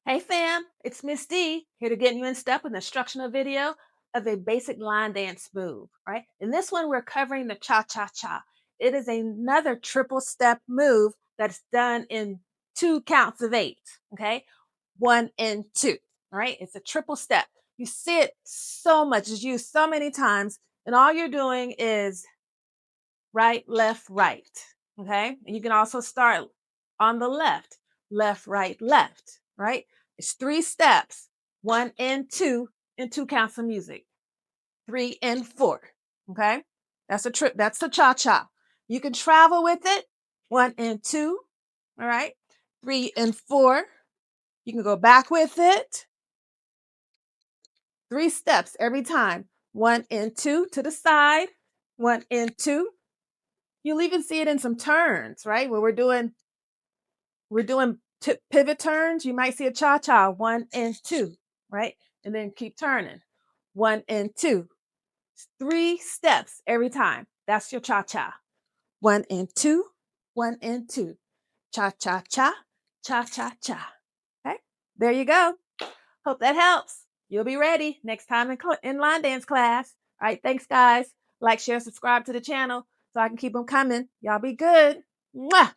Hey fam, it's Miss D here to get you in step with an instructional video of a basic line dance move, right? In this one, we're covering the cha-cha-cha. It is another triple step move that's done in 2 counts of 8, okay? 1 and 2, all right? It's a triple step. You see it so much, it's used so many times, and all you're doing is right, right, okay? And you can also start on the left, right, right? It's 3 steps, 1 and 2, in 2 counts of music, 3 and 4, okay? That's a trip, that's the cha-cha. You can travel with it, 1 and 2, all right? 3 and 4, you can go back with it, 3 steps every time, 1 and 2 to the side, 1 and 2. You'll even see it in some turns, right? Where we're doing pivot turns. You might see a cha-cha, 1 and 2, right? And then keep turning, 1 and 2. 3 steps every time. That's your cha-cha. 1 and 2, 1 and 2. Cha-cha-cha, cha-cha-cha. Okay, there you go. Hope that helps. You'll be ready next time in line dance class. All right, thanks, guys. Like, share, subscribe to the channel so I can keep them coming. Y'all be good. Mwah!